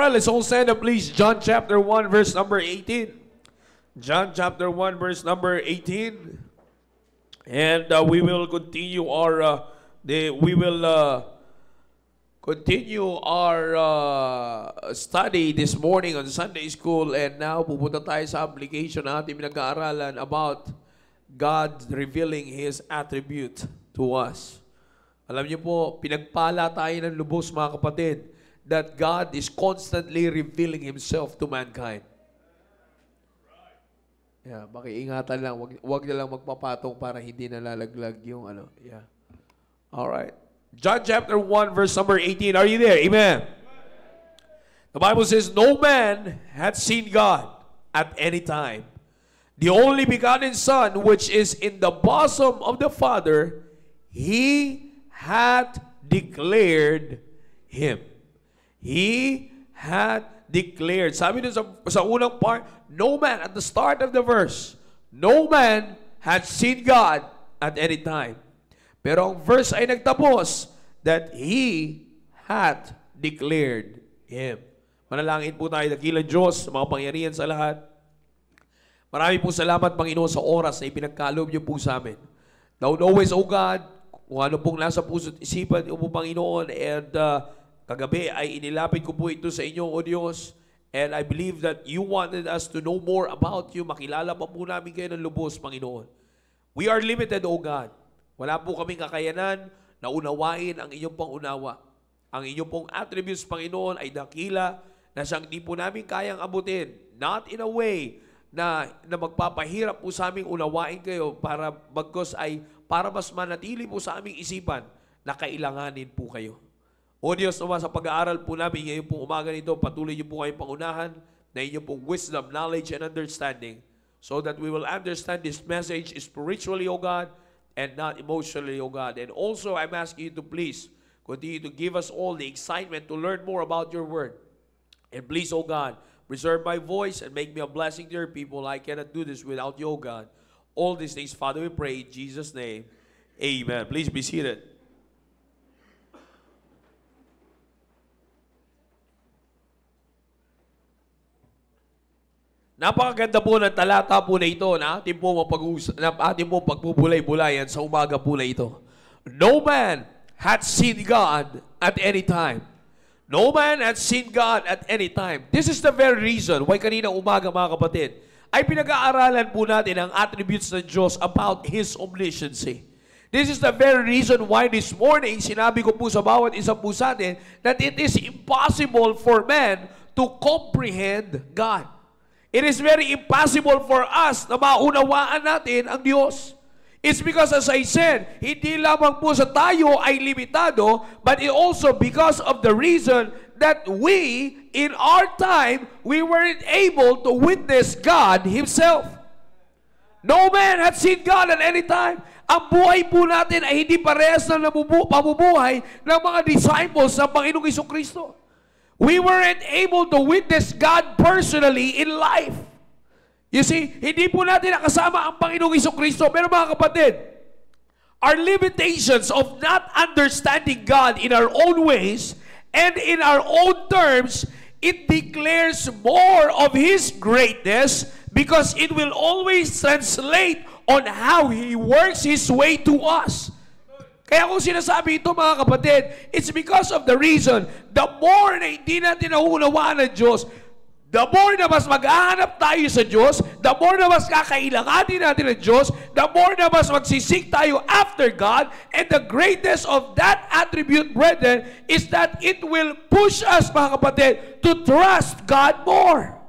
right, let's all stand up, please. John chapter 1, verse number 18. John chapter 1, verse number 18. And we will continue our study this morning on Sunday school. And now pupunta tayo sa application na ating pinag-aaralan about God revealing His attribute to us. Alam niyo po, pinagpala tayo ng lubos, mga kapatid, that God is constantly revealing Himself to mankind. Yeah, makiingatan lang. Wag na lang magpapatong para hindi nalalaglag yung ano. Yeah. All right. John chapter 1, verse number 18. Are you there? Amen. The Bible says, no man hath seen God at any time. The only begotten Son, which is in the bosom of the Father, He hath declared Him. He hath declared. Sabi dun sa unang part, no man, at the start of the verse, no man hath seen God at any time. Pero ang verse ay nagtapos, that He hath declared Him. Manalangin po tayo, dakilang Diyos, mga pangyarihan sa lahat. Marami po salamat, Panginoon, sa oras na ipinagkaloob niyo po sa amin. Thou always, O God, kung ano pong nasa puso't isipan niyo po, Panginoon, and kagabi ay inilapit ko po ito sa inyo, O Diyos, and I believe that you wanted us to know more about you. Makilala pa po namin kayo ng lubos, Panginoon. We are limited, O God. Wala po kaming kakayanan na unawain ang inyong pangunawa. Ang inyong pong attributes, Panginoon, ay dakila na siyang di po namin kayang abutin. Not in a way na magpapahirap po sa aming unawain kayo para para mas manatili po sa aming isipan na kailanganin po kayo. O Diyos, naman sa pag-aaral po namin ngayon pong umaga nito, patuloy niyo po kayong pangunahan na inyong pong wisdom, knowledge, and understanding so that we will understand this message spiritually, O God, and not emotionally, O God. And also, I'm asking you to please continue to give us all the excitement to learn more about your word. And please, O God, preserve my voice and make me a blessing to your people. I cannot do this without you, O God. All these things, Father, we pray in Jesus' name. Amen. Please be seated. Napakaganda po ng talata po na ito na ating po pagpupulay-bulayan sa umaga po na ito. No man hath seen God at any time. No man hath seen God at any time. This is the very reason why kanina umaga, mga kapatid, ay pinag-aaralan po natin ang attributes ng Diyos about His omnisciency. This is the very reason why this morning, sinabi ko po sa bawat isa po sa atin that it is impossible for man to comprehend God. It is very impossible for us na maunawaan natin ang Diyos. It's because, as I said, hindi lamang po sa tayo ay limitado, but it also because of the reason that we, in our time, we weren't able to witness God Himself. No man had seen God at any time. Ang buhay po natin ay hindi parehas na pamubuhay ng mga disciples ng Panginoong Jesucristo. We weren't able to witness God personally in life. You see, hindi po natin nakasama ang Panginoong Jesucristo. Pero mga kapatid, our limitations of not understanding God in our own ways and in our own terms, it declares more of His greatness because it will always translate on how He works His way to us. Kaya kung sinasabi ito, mga kapatid, it's because of the reason, the more na hindi natin naunawaan ng Diyos, the more na mas maghahanap tayo sa Diyos, the more na mas kakailanganin natin ng Diyos, the more na mas magsisik tayo after God, and the greatness of that attribute, brethren, is that it will push us, mga kapatid, to trust God more.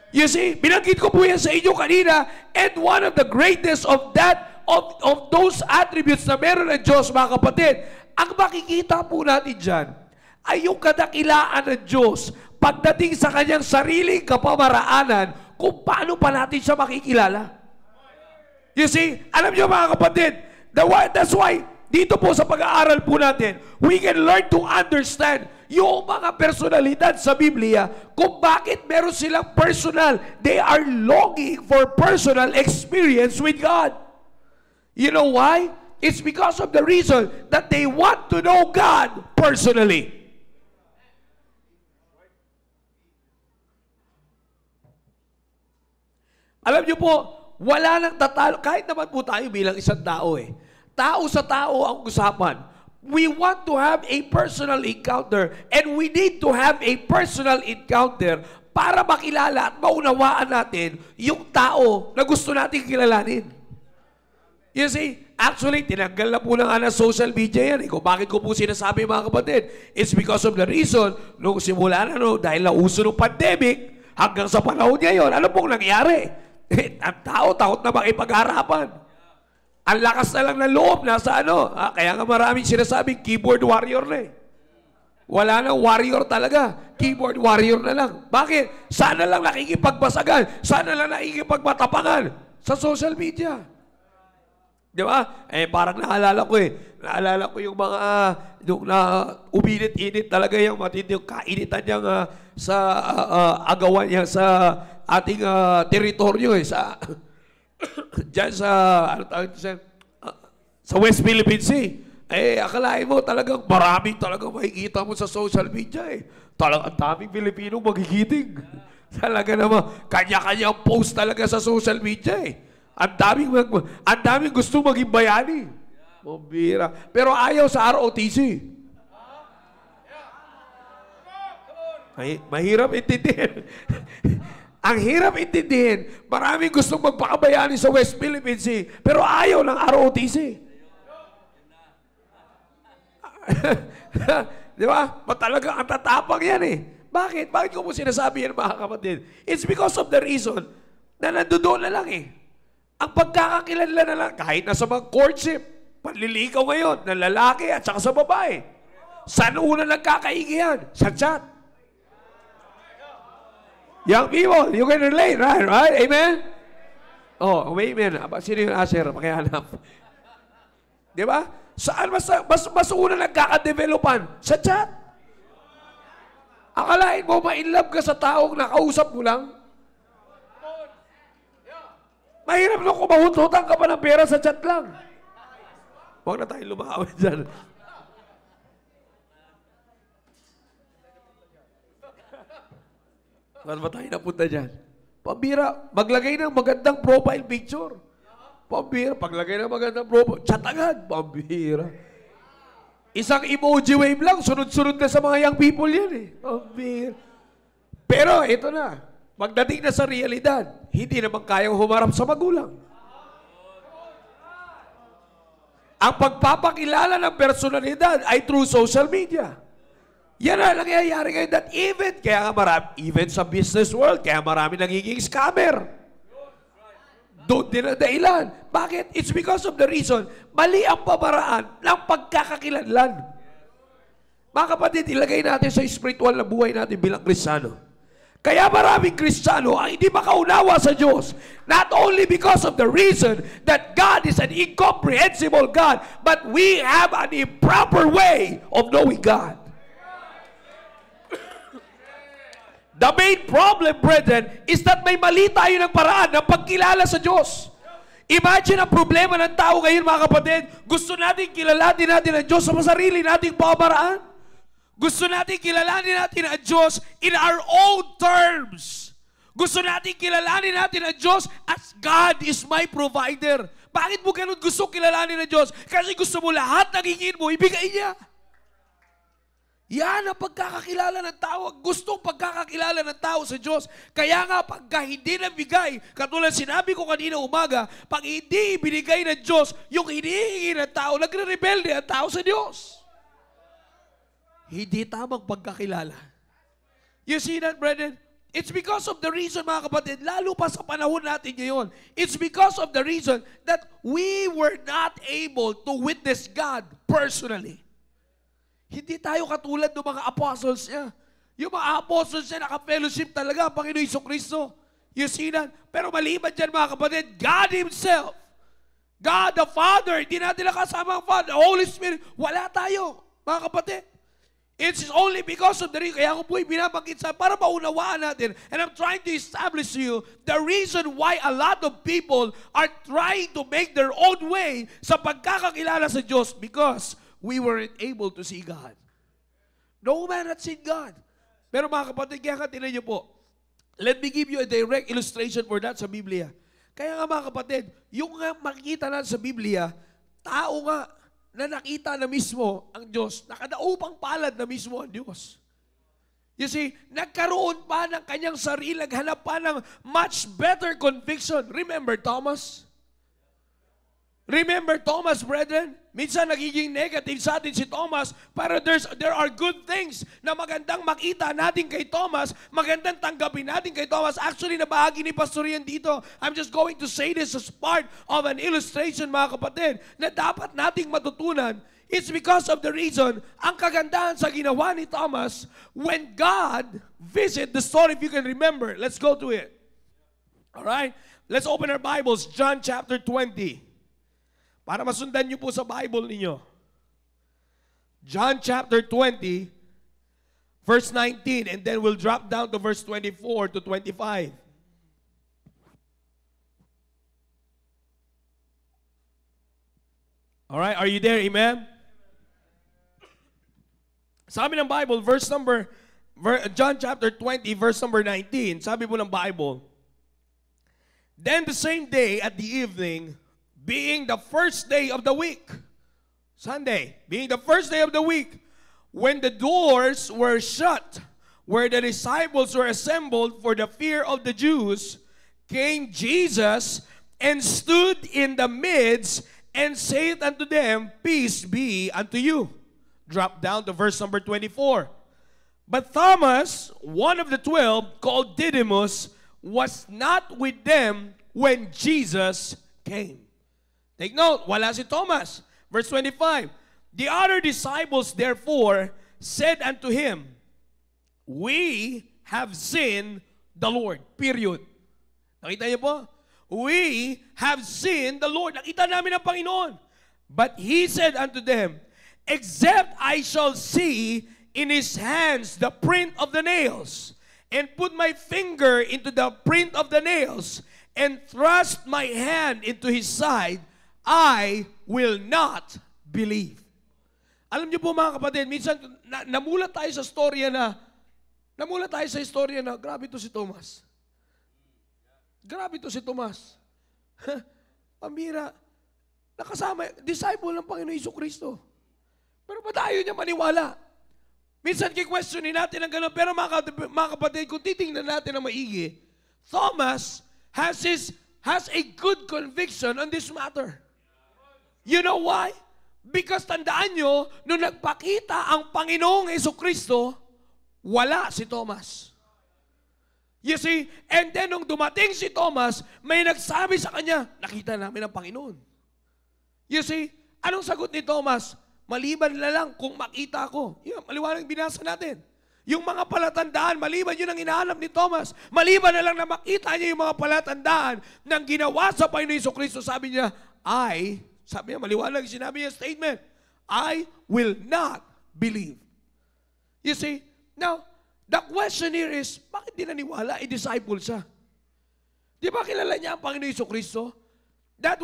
You see, binanggit ko po yan sa inyo kanina, and one of the greatness of that, of those attributes na meron ng Diyos, mga kapatid, ang makikita po natin dyan, ay yung kadakilaan ng Diyos pagdating sa kanyang sariling kapamaraanan kung paano pa natin siya makikilala. You see, alam niyo mga kapatid, that's why dito po sa pag-aaral po natin, we can learn to understand yung mga personalidad sa Biblia kung bakit meron silang personal. They are longing for personal experience with God. You know why? It's because of the reason that they want to know God personally. Alam niyo po, wala nang tatalo. Kahit naman po tayo bilang isang tao eh. Tao sa tao ang usapan. We want to have a personal encounter and we need to have a personal encounter para makilala at maunawaan natin yung tao na gusto natin kilalanin. You see, actually, tinanggal na po na nga ng social media yan. Kung bakit ko po sinasabi mga kapatid, it's because of the reason, nung simula na, dahil nauso ng pandemic, hanggang sa panahon ngayon, ano pong nangyari? Ang tao, takot na makipag-harapan. Ang lakas na lang ng loob, nasa ano. Kaya nga maraming sinasabing keyboard warrior na eh. Wala nang warrior talaga. Keyboard warrior na lang. Bakit? Sana lang nakikipagbasagan. Sana lang nakikipagmatapangan sa social media. Di ba? Parang naalala ko yung mga uminit-init talaga yung matinding kainitan niyang sa agawan niya sa ating teritoryo sa dyan sa sa West Philippine Sea. Akalain mo talagang maraming talagang makikita mo sa social media Talagang ang daming Pilipinong magigiting. Talaga naman, kanya-kanyang post talaga sa social media Ang daming gusto maging bayani. Mabira. Pero ayaw sa ROTC. Mahirap intindihin. Ang hirap intindihin. Maraming gustong magpakabayani sa West Philippine Sea, pero ayaw ng ROTC. Di ba? Talagang ang tatapang yan Bakit? Bakit ko po sinasabi yan mga kapatid? It's because of the reason na nandoon na lang Ang pagkakakilala na lang, kahit nasa mga courtship, panliligaw ngayon ng lalaki at saka sa babae. Saan una nagkakaigihan? Sa chat. Young people, you can relate, right? Amen? Oh, amen. Sino yung asher? Pakihanap. Di ba? Saan mas una nagkakadevelopan? Sa chat. Akalain mo, ma-inlove ka sa taong nakausap mo lang? Mahirap nung kumahut-hutang ka pa ng pera sa chat lang. Huwag na tayo lumawin dyan. Saan ba tayo napunta dyan? Pambira, maglagay ng magandang profile picture. Pambira, paglagay ng magandang profile, chat agad. Pambira. Isang emoji wave lang, sunod-sunod na sa mga young people yan Pambira. Pero ito na, pagdating na sa realidad, hindi naman kayang humarap sa magulang. Ang pagpapakilala ng personalidad ay through social media. Yan na nangyayari ngayon that even sa business world, kaya marami nagiging scammer. Doon din ang dahilan. Bakit? It's because of the reason, mali ang pamaraan ng pagkakakilanlan. Mga kapatid, ilagay natin sa spiritual na buhay natin bilang Kristiyano. Kaya maraming Kristiyano ang hindi makaunawa sa Diyos. Not only because of the reason that God is an incomprehensible God, but we have an improper way of knowing God. The main problem, brethren, is that may mali tayo ng paraan ng pagkilala sa Diyos. Imagine ang problema ng tao ngayon, mga kapatid. Gusto natin kilalanin natin ang Diyos sa sarili nating pamaraan. Gusto natin kilalanin natin ang Diyos in our own terms. Gusto natin kilalanin natin ang Diyos as God is my provider. Bakit mo ganun gusto kilalanin ang Diyos? Kasi gusto mo lahat ng hingin mo, ibigay niya. Yan ang pagkakakilala ng tao. Gustong pagkakakilala ng tao sa Diyos. Kaya nga, pagka hindi nabigay, katulad sinabi ko kanina umaga, pag hindi ibinigay ng Diyos, yung hinihingi ng tao, nagre-rebelde ang tao sa Diyos. Hindi tamang pagkakilala. You see that, brethren? It's because of the reason, mga kapatid, lalo pa sa panahon natin ngayon, it's because of the reason that we were not able to witness God personally. Hindi tayo katulad ng mga apostles niya. Yung mga apostles niya, naka-fellowship talaga ang Panginoon Jesucristo. You see that? Pero maliban dyan, mga kapatid, God Himself, God the Father, hindi natin nakasama ang Father, the Holy Spirit, wala tayo, mga kapatid. It's only because of the reason, kaya ko po binabanggit sa, para maunawaan natin, and I'm trying to establish to you, the reason why a lot of people are trying to make their own way sa pagkakakilala sa Diyos, because we weren't able to see God. No man had seen God. Pero mga kapatid, kaya ka tinan niyo po, Let me give you a direct illustration for that sa Biblia. Kaya nga mga kapatid, yung nga makikita natin sa Biblia, tao nga na nakita na mismo ang Diyos, nakadaupang palad na mismo ang Diyos. You see, nagkaroon pa ng kanyang sarili, naghanap pa ng much better conviction. Remember Thomas? Remember Thomas, brethren? Minsan nagiging negative sa atin si Thomas, pero there are good things na magandang makita natin kay Thomas, magandang tanggapin natin kay Thomas. Actually, nabahagi ni Pastor Ian dito. I'm just going to say this as part of an illustration, mga kapatid, na dapat nating matutunan. It's because of the reason, ang kagandahan sa ginawa ni Thomas, when God visited the story, if you can remember, let's go to it. Alright? Let's open our Bibles, John chapter 20. Para masundan niyo po sa Bible ninyo. John chapter 20, verse 19, and then we'll drop down to verse 24 to 25. Alright, are you there? Amen? Sabi ng Bible, John chapter 20, verse number 19, sabi po ng Bible, then the same day at the evening, being the first day of the week, Sunday, being the first day of the week, when the doors were shut, where the disciples were assembled for the fear of the Jews, came Jesus and stood in the midst and said unto them, peace be unto you. Drop down to verse number 24. But Thomas, one of the 12, called Didymus, was not with them when Jesus came. Take note, wala si Thomas. Verse 25, the other disciples therefore said unto him, we have seen the Lord. Period. Nakita niyo po? We have seen the Lord. Nakita namin ang Panginoon. But he said unto them, except I shall see in his hands the print of the nails, and put my finger into the print of the nails, and thrust my hand into his side, I will not believe. Alam niyo po mga kapatid, minsan namulat tayo sa istorya na, grabe to si Thomas. Grabe to si Thomas. Pambira. Nakasama, disciple ng Panginoon Jesucristo. Pero ba't ayaw niya maniwala? Minsan kikwestiyonin natin ang gano'n, pero mga kapatid, kung titingnan natin ang maigi, Thomas has a good conviction on this matter. You know why? Because tandaan nyo, nung nagpakita ang Panginoong Jesucristo, wala si Thomas. You see? And then nung dumating si Thomas, may nagsabi sa kanya, nakita namin ang Panginoon. You see? Anong sagot ni Thomas? Maliban na lang kung makita ko. Yan, maliwanag binasa natin. Yung mga palatandaan, maliban yun ang hinahanap ni Thomas. Maliban na lang na makita niya yung mga palatandaan ng ginawa sa Panginoon Jesucristo, sabi niya, sabi niya, maliwanag, sinabi niya statement, I will not believe. You see? Now, the question here is, bakit di naniwala? I-disciple siya. Di ba kilala niya ang Panginoon Jesucristo? That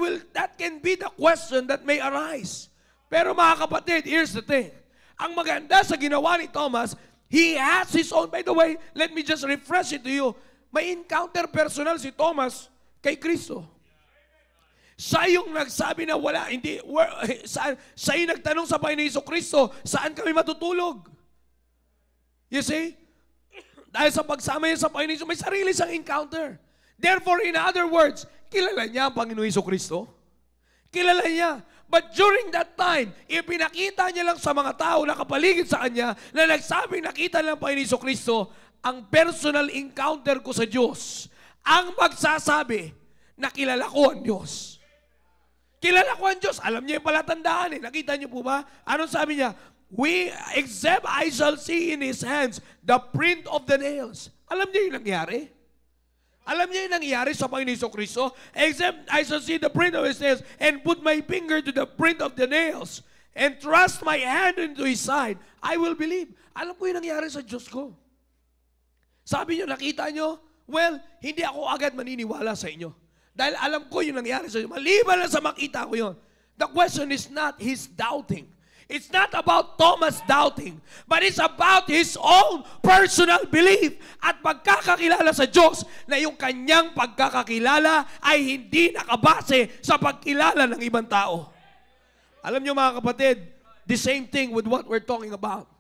can be the question that may arise. Pero mga kapatid, here's the thing. Ang maganda sa ginawa ni Thomas, he has his own, by the way, let me just refresh it to you. May encounter personal si Thomas kay Kristo. Siya yung nagsabi na siya yung nagtanong sa Panginoon Jesucristo, saan kami matutulog? You see? Dahil sa pagsama niya sa Panginoon Jesucristo, may sarili siyang encounter. Therefore, in other words, kilala niya ang Panginoon Jesucristo. Kilala niya. But during that time, ipinakita niya lang sa mga tao na kapaligid sa kanya na nagsabing nakita lang ang Panginoon Jesucristo, ang personal encounter ko sa Diyos, ang magsasabi na kilala ko ang Diyos. Kilala ko ang Diyos. Alam niya yung palatandaan eh. Nakita niyo po ba? Anong sabi niya? Except I shall see in his hands the print of the nails. Alam niya yung nangyari? Alam niya yung nangyari sa Panginoon Jesucristo? Except I shall see the print of his nails and put my finger to the print of the nails and thrust my hand into his side, I will believe. Alam ko yung nangyari sa Diyos ko. Sabi niyo, nakita niyo? Well, hindi ako agad maniniwala sa inyo. Dahil alam ko yung nangyari sa inyo. Maliban lang sa makita ko yun. The question is not his doubting. It's not about Thomas doubting, but it's about his own personal belief at pagkakakilala sa Diyos na yung kanyang pagkakakilala ay hindi nakabase sa pagkilala ng ibang tao. Alam niyo mga kapatid, the same thing with what we're talking about.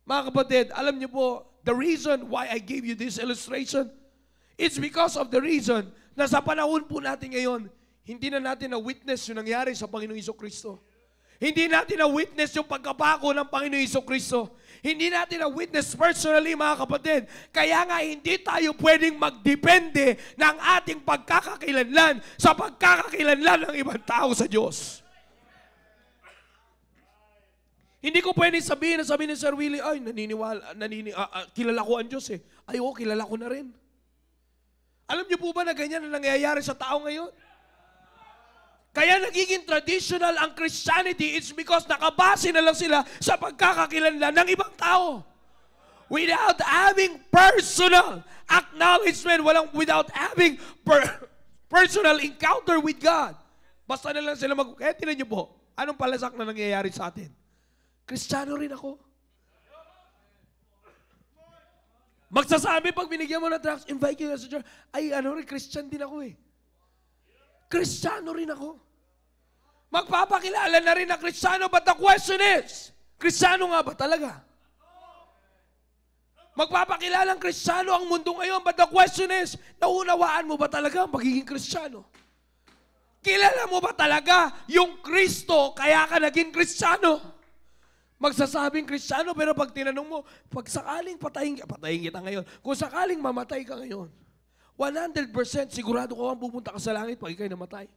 Mga kapatid, alam niyo po, the reason why I gave you this illustration, it's because of the reason na sa panahon po natin ngayon, hindi na natin na-witness yung nangyari sa Panginoong Jesucristo. Hindi natin na-witness yung pagkabago ng Panginoong Jesucristo. Hindi natin na-witness personally, mga kapatid. Kaya nga, hindi tayo pwedeng magdepende ng ating pagkakakilanlan sa pagkakakilanlan ng ibang tao sa Diyos. Hindi ko pwedeng sabihin ni Sir Willie, ay, kilala ko ang Diyos eh. Ay, oo, kilala ko na rin. Alam niyo po ba na ganyan na nangyayari sa tao ngayon? Kaya nagiging traditional ang Christianity, it's because nakabase na lang sila sa pagkakakilanlan ng ibang tao. Without having personal acknowledgement, without having personal encounter with God. Basta na lang sila kaya tinan niyo po, anong palasak na nangyayari sa atin? Kristiyano rin ako. Magsasabi pag binigyan mo ng drugs, invite you sa church, ay Christian din ako eh. Kristiyano rin ako. Magpapakilala na rin na Kristiyano, but the question is, Kristiyano nga ba talaga? Magpapakilala ng Kristiyano ang mundo ngayon, but the question is, naunawaan mo ba talaga ang magiging Kristiyano? Kilala mo ba talaga yung Kristo kaya ka naging Kristiyano? Magsasabing Kristiyano, pero pag tinanong mo, pag sakaling patayin kita ngayon, kung sakaling mamatay ka ngayon, 100% sigurado ko ang pupunta ka sa langit pag ikaw'y namatay.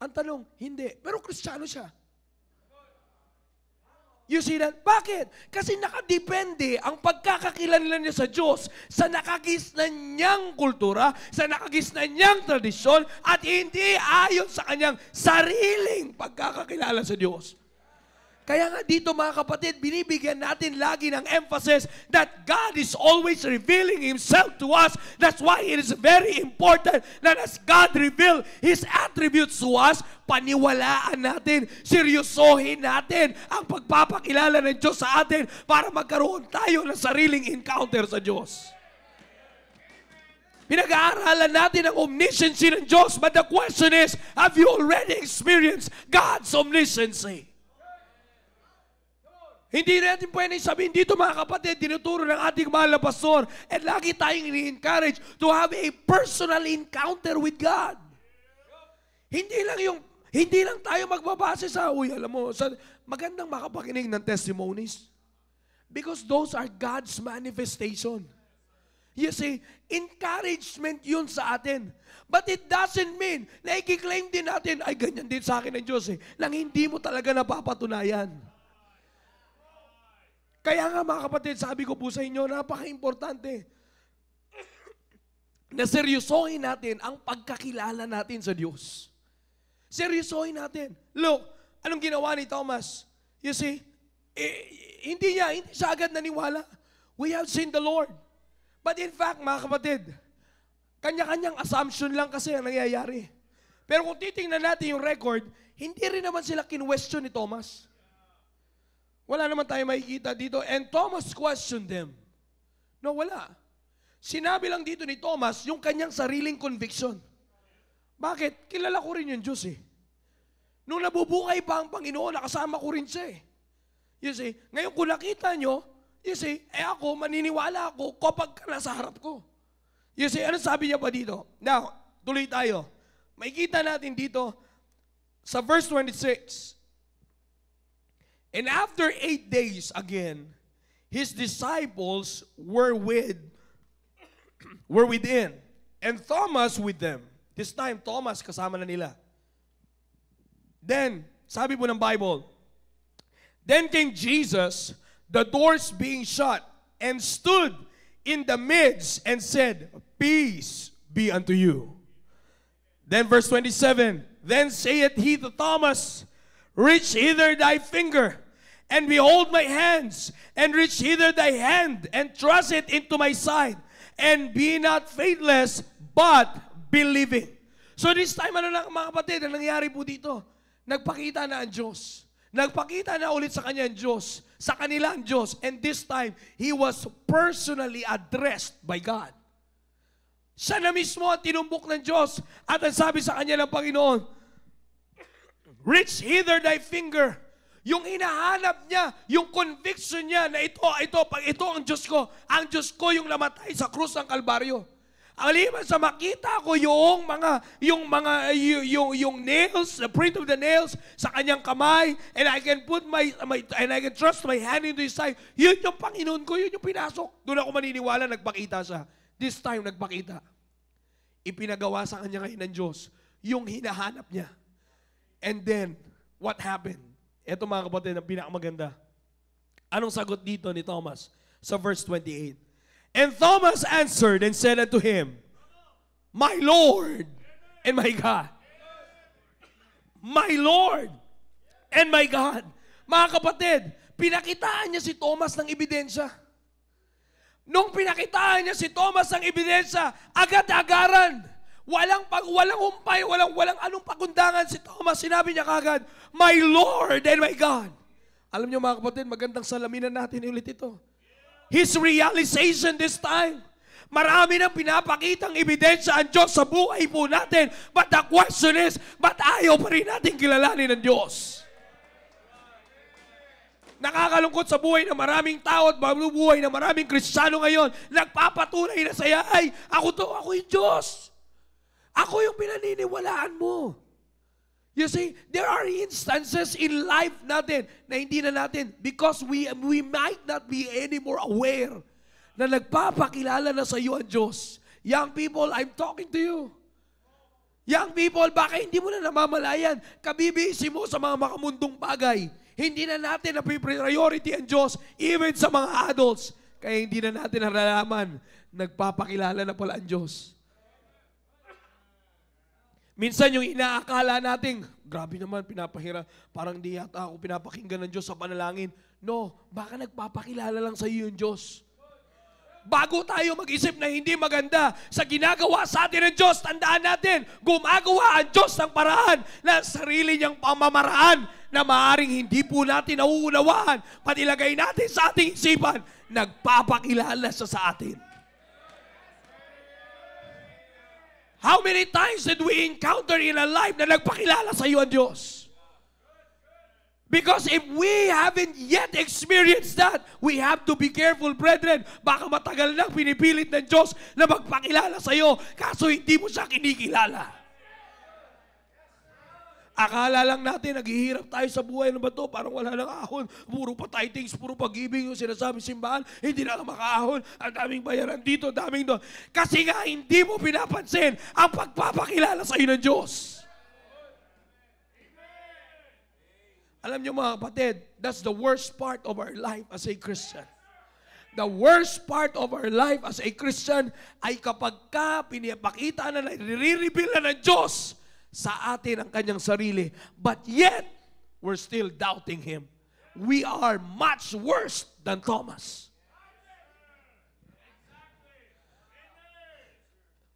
Ang tanong, hindi. Pero Kristiyano siya. You see that? Bakit? Kasi nakadepende ang pagkakakilanlan niya sa Diyos sa nakagisnan niyang kultura, sa nakagisnan niyang tradisyon, at hindi ayon sa kanyang sariling pagkakakilala sa Diyos. Kaya nga dito mga kapatid, binibigyan natin lagi ng emphasis that God is always revealing Himself to us. That's why it is very important that as God reveal His attributes to us, paniwalaan natin, seryosohin natin ang pagpapakilala ng Diyos sa atin para magkaroon tayo ng sariling encounter sa Diyos. Pinag-aaralan natin ang omnisciency ng Diyos, but the question is, have you already experienced God's omnisciency? Hindi natin pwedeng sabihin dito mga kapatid, tinuturo ng ating mahal na pastor, at lagi tayong ini-encourage to have a personal encounter with God. Hindi lang tayo magbabase sa, alam mo, magandang makapakinig ng testimonies. Because those are God's manifestation. You see, encouragement yun sa atin. But it doesn't mean na i-claim din natin, ay ganyan din sa akin ng Diyos nang hindi mo talaga napapatunayan. Kaya nga mga kapatid, sabi ko po sa inyo, napaka-importante na seryosohin natin ang pagkakilala natin sa Diyos. Seryosohin natin. Look, anong ginawa ni Thomas? You see, hindi siya agad naniwala. We have seen the Lord. But in fact, mga kapatid, kanya-kanyang assumption lang kasi ang nangyayari. Pero kung titingnan natin yung record, hindi rin naman sila kinwestiyon ni Thomas. Wala naman tayo makikita dito. And Thomas questioned them. No, wala. Sinabi lang dito ni Thomas yung kanyang sariling conviction. Bakit? Kilala ko rin yung Diyos eh. Nung nabubuhay pa ang Panginoon, nakasama ko rin siya eh. You see, ngayon kung nakita nyo, you see, ako, maniniwala ako kapag nasa harap ko. You see, ano sabi niya pa dito? Now, tuloy tayo. Makikita natin dito sa verse 26. And after 8 days again, his disciples were within, and Thomas with them. This time, Thomas kasama na nila. Then, sabi po ng Bible, then came Jesus, the doors being shut, and stood in the midst and said, peace be unto you. Then verse 27, then saith he to Thomas, reach hither thy finger, and behold my hands, and reach hither thy hand, and thrust it into my side, and be not faithless, but believing. So this time, ano lang mga kapatid, ang nangyari po dito? Nagpakita na ang Diyos. Nagpakita na ulit sa kanya ang Diyos, sa kanila ang Diyos. And this time, he was personally addressed by God. Siya na mismo ang tinumbok ng Diyos. At ang sabi sa kanya ng Panginoon, reach hither thy finger. Yung hinahanap niya, yung conviction niya na pag ito ang Diyos ko yung namatay sa krus ng Kalbaryo. Aliman sa makita ko yung nails, the print of the nails sa kanyang kamay, and I can put and I can thrust my hand into his side. Yun yung Panginoon ko, yun yung pinasok. Doon ako maniniwala, nagpakita siya. This time, nagpakita. Ipinagawa sa kanya ngayon ng Diyos yung hinahanap niya. And then, what happened? Ito mga kapatid, ang pinakamaganda. Anong sagot dito ni Thomas? Sa verse 28. And Thomas answered and said unto him, my Lord and my God. My Lord and my God. Mga kapatid, pinakitaan niya si Thomas ng ebidensya. Nung pinakitaan niya si Thomas ng ebidensya, agad-agaran, walang umpay, walang anong pagundangan si Thomas. Sinabi niya kagad, my Lord and my God. Alam niyo mga kapatid, magandang salaminan natin ulit ito. His realization this time. Marami nang pinapakitang ebidensya ang Diyos sa buhay po natin. But the question is, ba't ayaw pa rin natin kilalanin ng Diyos? Nakakalungkot sa buhay ng maraming tao at buhay ng maraming Kristiyano ngayon. Nagpapatunay na saya, ay, ako yung Diyos. Ako yung pinaniniwalaan mo. You see, there are instances in life natin na hindi na natin, because we might not be anymore aware na nagpapakilala na sa iyo ang Diyos. Young people, I'm talking to you. Young people, baka hindi mo na namamalayan. Kabibisi mo sa mga makamundong bagay. Hindi na natin na-priority ang Diyos, even sa mga adults. Kaya hindi na natin nalalaman, nagpapakilala na pala ang Diyos. Minsan yung inaakala natin, grabe naman, pinapahira, parang di yata ako pinapakinggan ng Diyos sa panalangin. No, baka nagpapakilala lang sa iyo yung Diyos. Bago tayo mag-isip na hindi maganda sa ginagawa sa atin ng Diyos, tandaan natin, gumagawa ang Diyos ng paraan na sarili niyang pamamaraan na maaring hindi po natin nauunawaan. Patilagay natin sa ating isipan, nagpapakilala siya sa atin. How many times did we encounter in a life na nagpakilala sa iyo ang Diyos? Because if we haven't yet experienced that, we have to be careful, brethren. Baka matagal na pinipilit ng Diyos na magpakilala sa iyo, kaso hindi mo siya kinikilala. Akala lang natin, naghihirap tayo sa buhay ng bato, parang wala nang ahon. Puro patay things, puro pag-ibig yung sinasabi simbahan, hindi na makaahon. Ang daming bayaran dito, daming doon. Kasi nga, hindi mo pinapansin ang pagpapakilala sa iyo ng Diyos. Alam niyo mga kapatid, that's the worst part of our life as a Christian. The worst part of our life as a Christian ay kapag pinapakita na nire-reveal na ng Diyos sa atin ang kanyang sarili. But yet, we're still doubting Him. We are much worse than Thomas.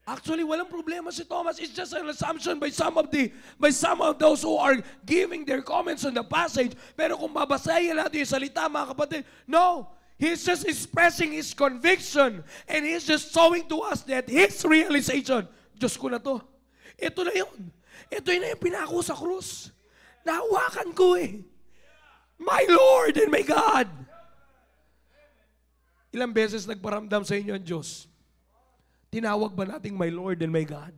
Actually, walang problema si Thomas. It's just an assumption by some of those who are giving their comments on the passage. Pero kung babasahin natin yung salita, mga kapatid, no. He's just expressing his conviction. And he's just showing to us that his realization, Diyos ko na to. Ito na yun. Ito na yung pinako sa krus. Nahawakan ko eh. My Lord and my God. Ilang beses nagparamdam sa inyo ang Diyos? Tinawag ba nating my Lord and my God?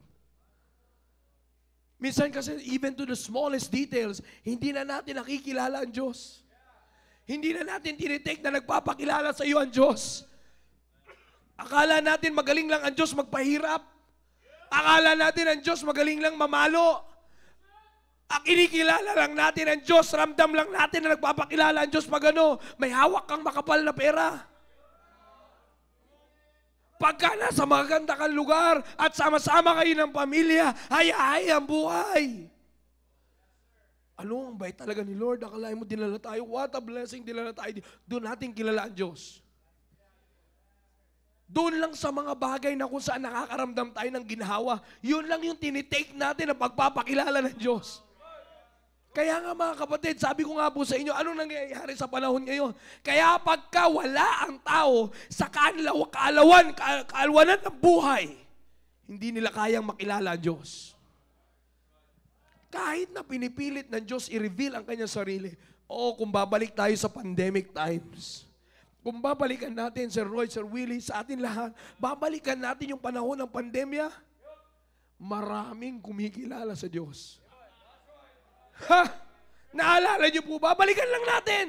Minsan kasi even to the smallest details, hindi na natin nakikilala ang Diyos. Hindi na natin tinitake na nagpapakilala sa iyo ang Diyos. Akala natin magaling lang ang Diyos magpahirap. Akala natin ang Diyos magaling lang mamalo. Ang kinikilala lang natin ang Diyos, ramdam lang natin na nagpapakilala ang Diyos pag may hawak kang makapal na pera. Pagka nasa maganda kang lugar at sama-sama kayo ng pamilya, hay-hay ang buhay. Ang bait talaga ni Lord. Akalain mo dinala tayo. What a blessing dinala tayo. Doon natin kilala ang Diyos. Doon lang sa mga bagay na kung saan nakakaramdam tayo ng ginhawa, yun lang yung tinitake natin na pagpapakilala ng Diyos. Kaya nga mga kapatid, sabi ko nga po sa inyo, anong nangyayari sa panahon ngayon? Kaya pagka wala ang tao sa kaalwanan ng buhay, hindi nila kayang makilala ang Diyos. Kahit na pinipilit ng Diyos i-reveal ang kanyang sarili. O kung babalik tayo sa pandemic times, kung babalikan natin, Sir Roy, Sir Willie, sa atin lahat, babalikan natin yung panahon ng pandemya, maraming kumikilala sa Diyos. Ha? Naalala niyo po ba? Balikan lang natin.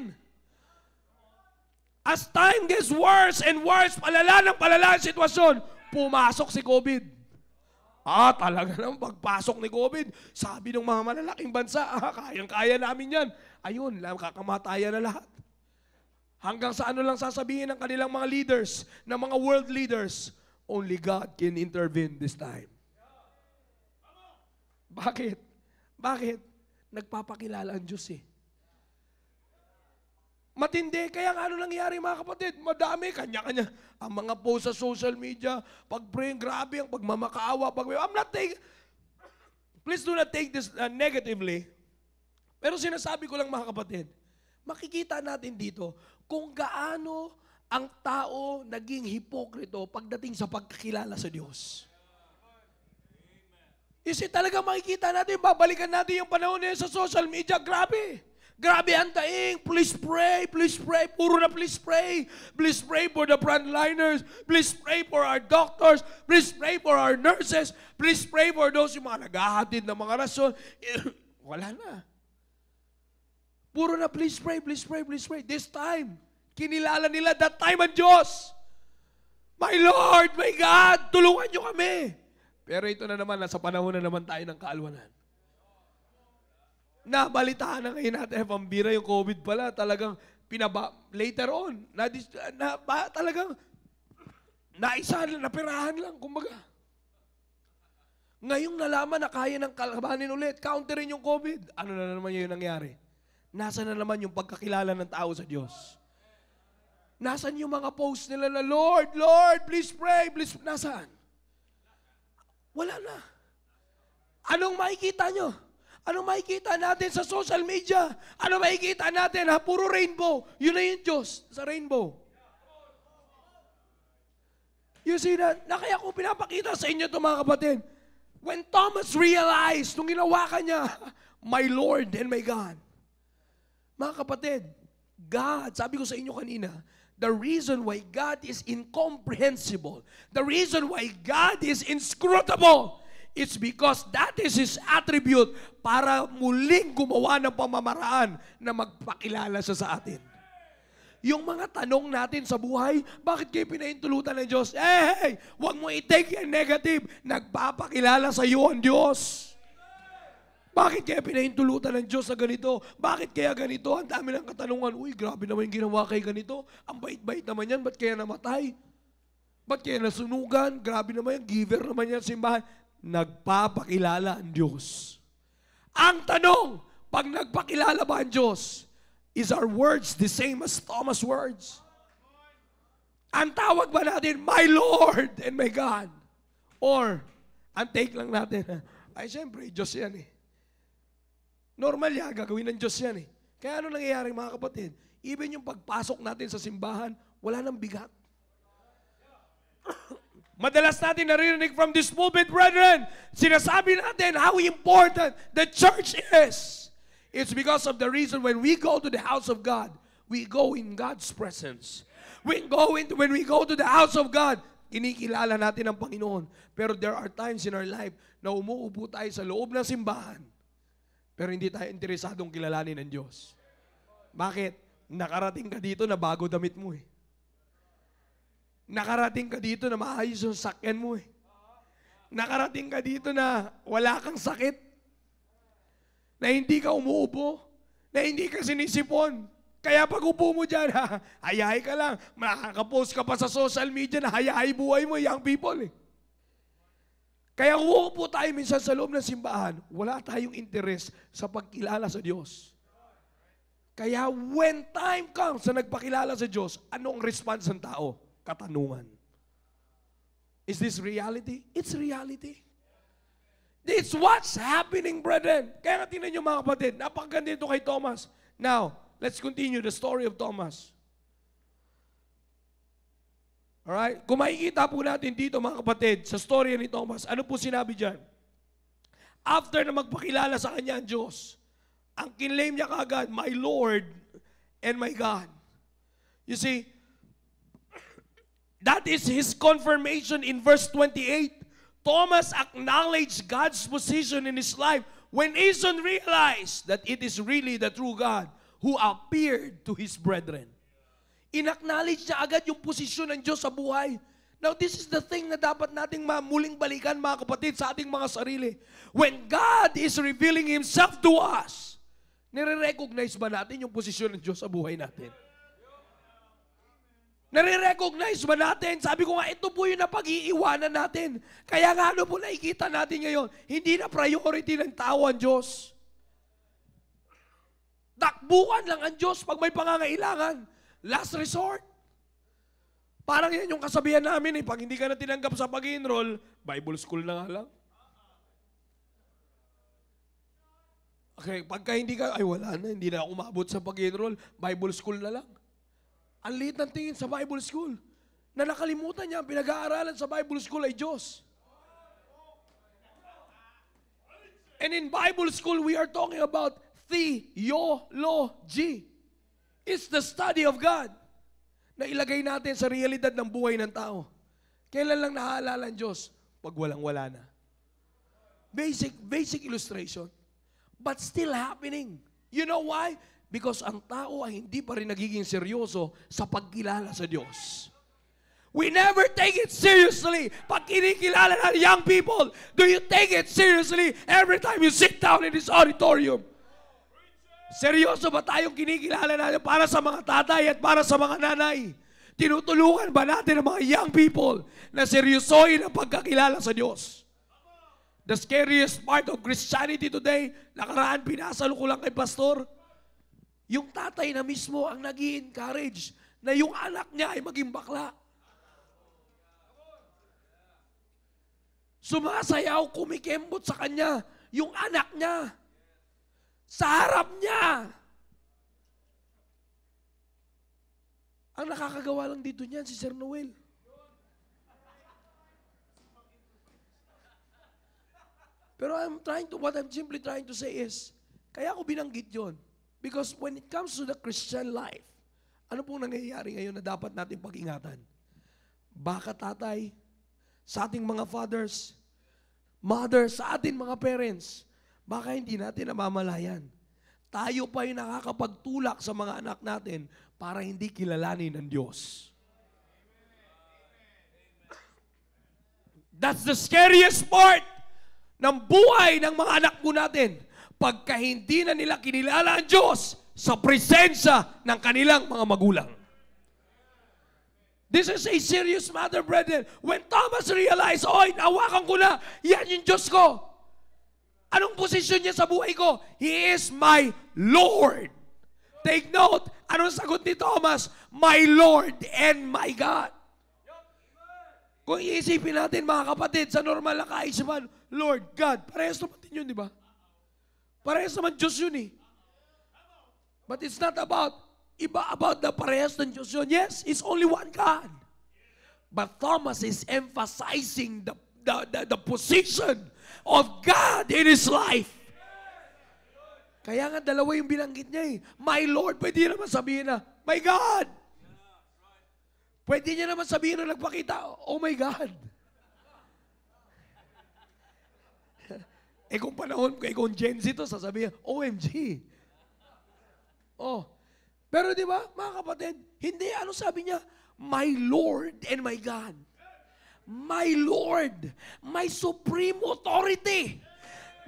As time gets worse and worse, palala ng palala ang sitwasyon, pumasok si COVID. Talaga naman, pagpasok ni COVID, sabi ng mga malalaking bansa, kayang-kaya namin yan. Ayun, kakamatayan na lahat. Hanggang sa ano lang sasabihin ng kanilang mga leaders, ng mga world leaders, only God can intervene this time. Bakit? Bakit? Nagpapakilala ang Diyos eh. Matindi. Kaya nga ano nangyari mga kapatid? Madami, kanya-kanya. Ang mga post sa social media, pag-praying, grabe ang pagmamakaawa. Please do not take this negatively. Pero sinasabi ko lang mga kapatid, makikita natin dito kung gaano ang tao naging hipokrito pagdating sa pagkakilala sa Diyos. Kasi talaga makikita natin, babalikan natin yung panahon na sa social media, grabe. Grabe ang daing, please pray, puro na please pray. Please pray for the frontliners, please pray for our doctors, please pray for our nurses, please pray for those yung mga naghahatid ng mga rason. Wala na. Puro na please pray. This time, kinilala nila that time ang Diyos. My Lord, my God, tulungan niyo kami. Pero ito na naman, nasa panahon na naman tayo ng kaalwanan. Nabalitaan na ngayon natin, pambira yung COVID pala, talagang later on, talagang napirahan lang, kumbaga. Ngayong nalaman na kaya ng kalabanin ulit, counterin yung COVID. Ano na naman yung nangyari? Nasaan na naman yung pagkakilala ng tao sa Diyos? Nasaan yung mga posts nila na, Lord, please pray, please, nasaan? Wala na. Anong makikita nyo? Anong makikita natin sa social media? Anong makikita natin? Puro rainbow. Yun na yung Diyos sa rainbow. You see that? Na kaya ko pinapakita sa inyo ito mga kapatid. When Thomas realized, nung ginawa ka niya, my Lord and my God. Mga kapatid, God, sabi ko sa inyo kanina, the reason why God is incomprehensible, the reason why God is inscrutable, it's because that is His attribute para muling gumawa ng pamamaraan na magpakilala siya sa atin. Yung mga tanong natin sa buhay, bakit kayo pinahintulutan ng Diyos? Hey, huwag mo i-take yung negative. Nagpapakilala sa iyo ang Diyos. Bakit kaya pinahintulutan ng Diyos sa ganito? Bakit kaya ganito? Ang dami ng katanungan. Uy, grabe naman yung ginawa kay ganito. Ang bait-bait naman yan. Ba't kaya namatay? Ba't kaya nasunugan? Grabe naman yan. Giver naman yan simbahan. Nagpapakilala ang Diyos. Ang tanong, pag nagpakilala ba ang Diyos, is our words the same as Thomas' words? Ang tawag ba natin, my Lord and my God? Or, ang take lang natin, ay siyempre, Diyos yan eh. Normal yan, gagawin ng Diyos yan eh. Kaya ano nangyayari mga kapatid? Even yung pagpasok natin sa simbahan, wala nang bigat. Madalas natin naririnig from this pulpit, brethren, sinasabi natin how important the church is. It's because of the reason when we go to the house of God, we go in God's presence. When we go to the house of God, kinikilala natin ang Panginoon. Pero there are times in our life na umuupo tayo sa loob ng simbahan, pero hindi tayo interesadong kilalanin ng Diyos. Bakit? Nakarating ka dito na bago damit mo eh. Nakarating ka dito na maayos yung sakyan mo eh. Nakarating ka dito na wala kang sakit. Na hindi ka umuupo. Na hindi ka sinisipon. Kaya pag upo mo dyan, hayahay ka lang. Makakapost ka pa sa social media na hayahay buhay mo, young people eh. Kaya uupo tayo minsan sa loob ng simbahan, wala tayong interes sa pagkilala sa Diyos. Kaya when time comes na nagpakilala sa Diyos, anong response ng tao? Katanungan. Is this reality? It's reality. This what's happening, brethren. Kaya nga tingnan nyo mga kapatid, napakaganda ito kay Thomas. Now, let's continue the story of Thomas. Alright? Kung makikita po natin dito mga kapatid, sa story ni Thomas, ano po sinabi dyan? After na magpakilala sa kanya ang Diyos, ang kinlaim niya kagad, my Lord and my God. You see, that is his confirmation in verse 28. Thomas acknowledged God's position in his life when Jason realized that it is really the true God who appeared to his brethren. In-acknowledge niya agad yung posisyon ng Diyos sa buhay. Now, this is the thing na dapat nating muling balikan, mga kapatid, sa ating mga sarili. When God is revealing Himself to us, nire-recognize ba natin yung posisyon ng Diyos sa buhay natin? Nare-recognize ba natin? Sabi ko nga, ito po yung napag-iiwanan natin. Kaya nga ano po nakikita natin ngayon, hindi na priority ng tao ang Diyos. Takbuhan lang ang Diyos pag may pangangailangan. Last resort. Parang yan yung kasabihan namin pag hindi ka na tinanggap sa pag-enroll, Bible school na nga lang. Okay, pagka hindi ka, ay wala na, hindi na ako umabot sa pag-enroll, Bible school na lang. Ang liit ng tingin sa Bible school. Na nakalimutan niya, ang pinag-aaralan sa Bible school ay Diyos. And in Bible school, we are talking about theology. It's the study of God na ilagay natin sa realidad ng buhay ng tao. Kailan lang naaalala ang Diyos? Pag walang-wala na. Basic illustration. But still happening. You know why? Because ang tao ay hindi pa rin nagiging seryoso sa pagkilala sa Diyos. We never take it seriously. Pag kinikilala ng young people, do you take it seriously every time you sit down in this auditorium? Seryoso ba tayong kinikilala natin para sa mga tatay at para sa mga nanay? Tinutulungan ba natin ang mga young people na seryosohin ang pagkakilala sa Diyos? The scariest part of Christianity today, nakaraan pinasalo ko lang kay pastor, yung tatay na mismo ang nag-i-encourage na yung anak niya ay maging bakla. Sumasayaw, kumikembot sa kanya, yung anak niya. Sa harap niya. Ang nakakagawa lang dito niyan, si Sir Noel. Pero what I'm simply trying to say is, kaya ako binanggit yon. Because when it comes to the Christian life, ano pong nangyayari ngayon na dapat natin pag-ingatan? Baka tatay, sa ating mga fathers, mothers, sa ating mga parents, baka hindi natin namamalayan. Tayo pa yung nakakapagtulak sa mga anak natin para hindi kilalanin ng Diyos. That's the scariest part ng buhay ng mga anak po natin. Pagka hindi na nila kinilala ang Diyos sa presensya ng kanilang mga magulang. This is a serious matter, brethren. When Thomas realized, oy, nawakan ko na, yan yung Diyos ko. Anong posisyon niya sa buhay ko? He is my Lord. Take note, anong sagot ni Thomas? My Lord and my God. Kung iisipin natin mga kapatid, sa normal na kaisipan, Lord, God, parehas naman din yun, di ba? Parehas naman Diyos yun eh. But it's not about the parehas ng Diyos yun. Yes, it's only one God. But Thomas is emphasizing the position of God in his life. Kaya nga dalawa yung binanggit niya eh. My Lord, pwede naman sabihin na, my God. Pwede niya naman sabihin na nagpakita, oh my God. Kung panahon, kung Gen Z to, sasabihin, OMG. Oh. Pero di ba, mga kapatid, hindi, ano sabi niya? My Lord and my God. My Lord, my supreme authority.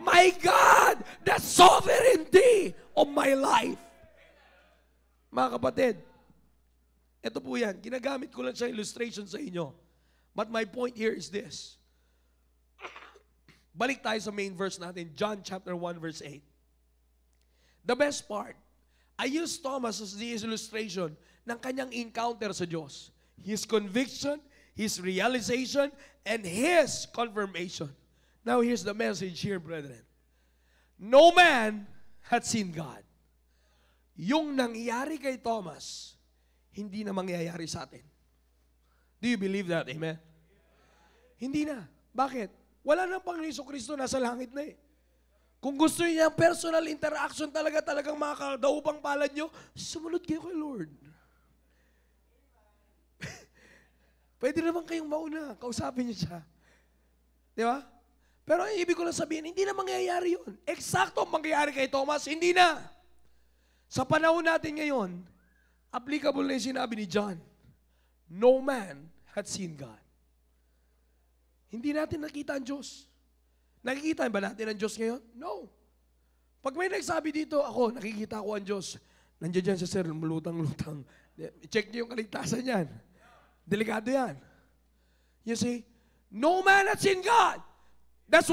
My God, the sovereignty of my life. Mga kapatid, ito po yan. Ginagamit ko lang sa illustration sa inyo. But my point here is this. Balik tayo sa main verse natin, John chapter 1 verse 8. The best part, I use Thomas as the illustration ng kanyang encounter sa Diyos. His conviction, his realization, and his confirmation Now here's the message here, brethren. No man had seen God. Yung nangyari kay Thomas, hindi na mangyayari sa atin. Do you believe that? Amen? Hindi na. Bakit? Wala nang Panginoon Jesucristo, nasa langit na eh. Kung gusto niya ang personal interaction talagang makakadaupang palad nyo, sumunod kayo kay Lord. Pwede naman kayong mauna, kausapin niyo siya. Di ba? Pero ang ibig ko lang sabihin, hindi na mangyayari yun. Eksakto ang mangyayari kay Thomas, hindi na. Sa panahon natin ngayon, applicable na yung sinabi ni John, no man had seen God. Hindi natin nakita ang Diyos. Nakikita ba natin ang Diyos ngayon? No. Pag may nagsabi dito, ako, nakikita ko ang Diyos. Nandiyan dyan sa sir, mulutang-lutang. Check niyo yung kaligtasan yan. Delikado yan. You see? No man has seen God. That's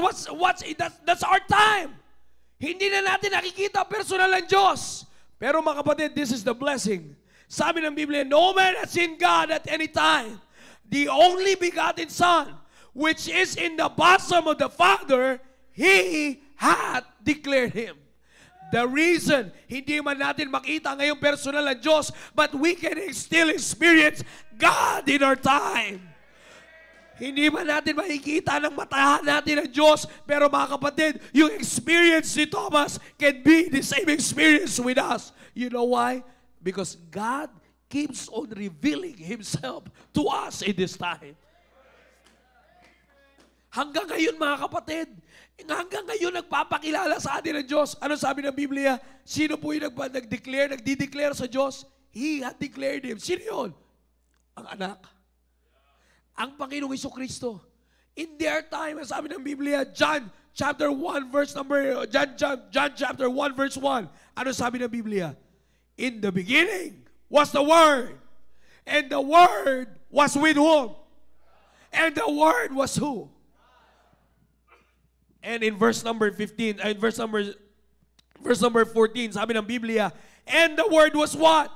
our time. Hindi na natin nakikita personal ang Diyos. Pero mga kapatid, this is the blessing. Sabi ng Biblia, no man has seen God at any time. The only begotten Son, which is in the bosom of the Father, He hath declared Him. The reason hindi man natin makita ngayong personal ang Diyos, but we can still experience God in our time. Hindi man natin makikita ng matahan natin ang Diyos, pero mga kapatid, yung experience ni Thomas can be the same experience with us. You know why? Because God keeps on revealing Himself to us in this time. Hanggang ngayon mga kapatid, hanggang ngayon nagpapakilala sa atin ng Diyos. Ano sabi ng Biblia? Sino po yung nagdi-declare sa Diyos? He had declared Him. Sino yun? Ang anak. Ang Panginoong Jesucristo. In their time, sabi ng Biblia, John chapter 1 verse 1. Ano sabi ng Biblia? In the beginning was the Word, and the Word was with whom? And the Word was who? And in verse number 15, verse number 14, sabi ng Biblia, and the Word was what?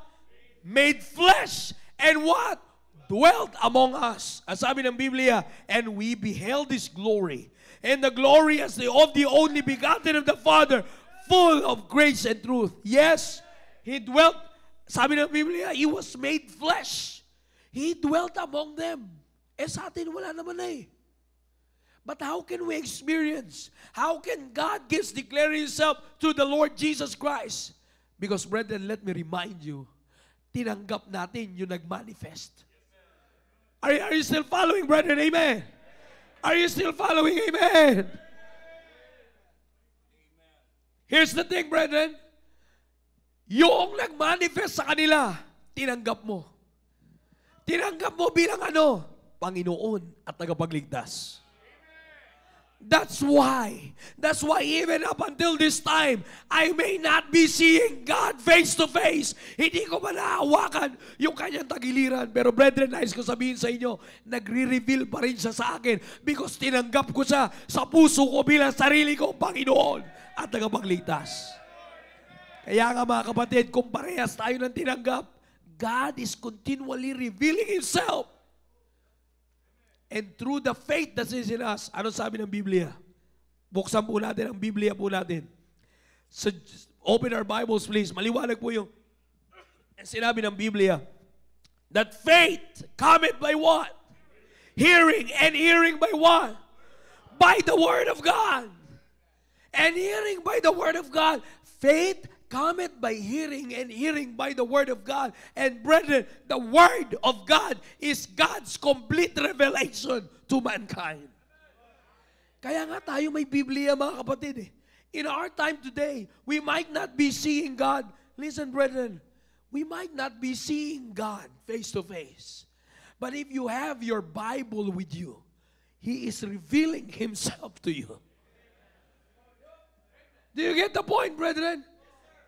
Made flesh, and what? Dwelt among us. As sabi ng Biblia, and we beheld His glory, and the glory as of the only begotten of the Father, full of grace and truth. Yes, He dwelt, sabi ng Biblia, He was made flesh. He dwelt among them. Sa atin wala naman na eh. But how can we experience? How can God declare Himself to the Lord Jesus Christ? Because brethren, let me remind you, tinanggap natin yung nag-manifest. Are you still following, brethren? Amen. Are you still following? Amen. Here's the thing, brethren. Yung nag-manifest sa kanila, tinanggap mo. Tinanggap mo bilang ano? Panginoon at tagapagligtas. That's why even up until this time, I may not be seeing God face to face. Hindi ko malahawakan yung kanyang tagiliran. Pero brethren, nais ko sabihin sa inyo, nagre-reveal pa rin siya sa akin because tinanggap ko siya sa puso ko bilang sarili kong Panginoon at tagapagligtas. Kaya nga mga kapatid, kung parehas tayo ng tinanggap, God is continually revealing Himself. And through the faith that is in us, ano sabi ng Biblia? Buksan po natin ang Biblia po natin. So, open our Bibles please. Maliwanag po yung sinabi ng Biblia. That faith cometh by what? Hearing. And hearing by what? By the Word of God. And hearing by the Word of God. Faith cometh by hearing, and hearing by the Word of God. And brethren, the Word of God is God's complete revelation to mankind. Kaya nga tayo may Biblia mga kapatid eh. In our time today, we might not be seeing God. Listen brethren, we might not be seeing God face to face. But if you have your Bible with you, He is revealing Himself to you. Do you get the point, brethren?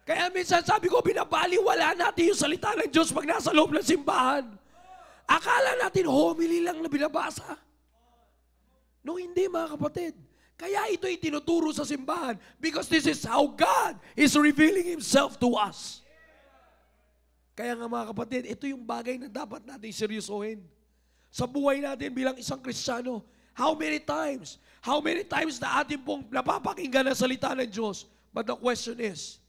Kaya minsan sabi ko, binabaliwala natin yung salita ng Diyos pag nasa loob ng simbahan. Akala natin, homily lang na binabasa. No, hindi mga kapatid. Kaya ito itinuturo sa simbahan because this is how God is revealing Himself to us. Kaya nga mga kapatid, ito yung bagay na dapat natin seryosohin. Sa buhay natin bilang isang Kristiyano, How many times? How many times na atin pong napapakinggan ang salita ng Diyos? But the question is,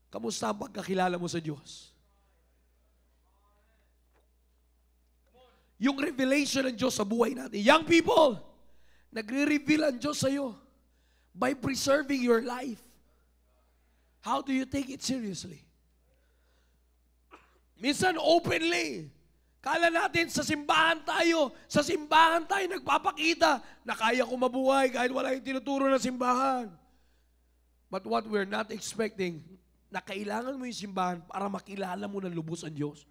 kamusta ang pagkakilala mo sa Diyos? Yung revelation ng Diyos sa buhay natin. Young people, nagre-reveal ang Diyos sa iyo by preserving your life. How do you take it seriously? Minsan openly, kala natin sa simbahan tayo nagpapakita na kaya ko mabuhay kahit wala yung tinuturo ng simbahan. But what we're not expecting, na kailangan mo yung simbahan para makilala mo ng lubos ang Diyos.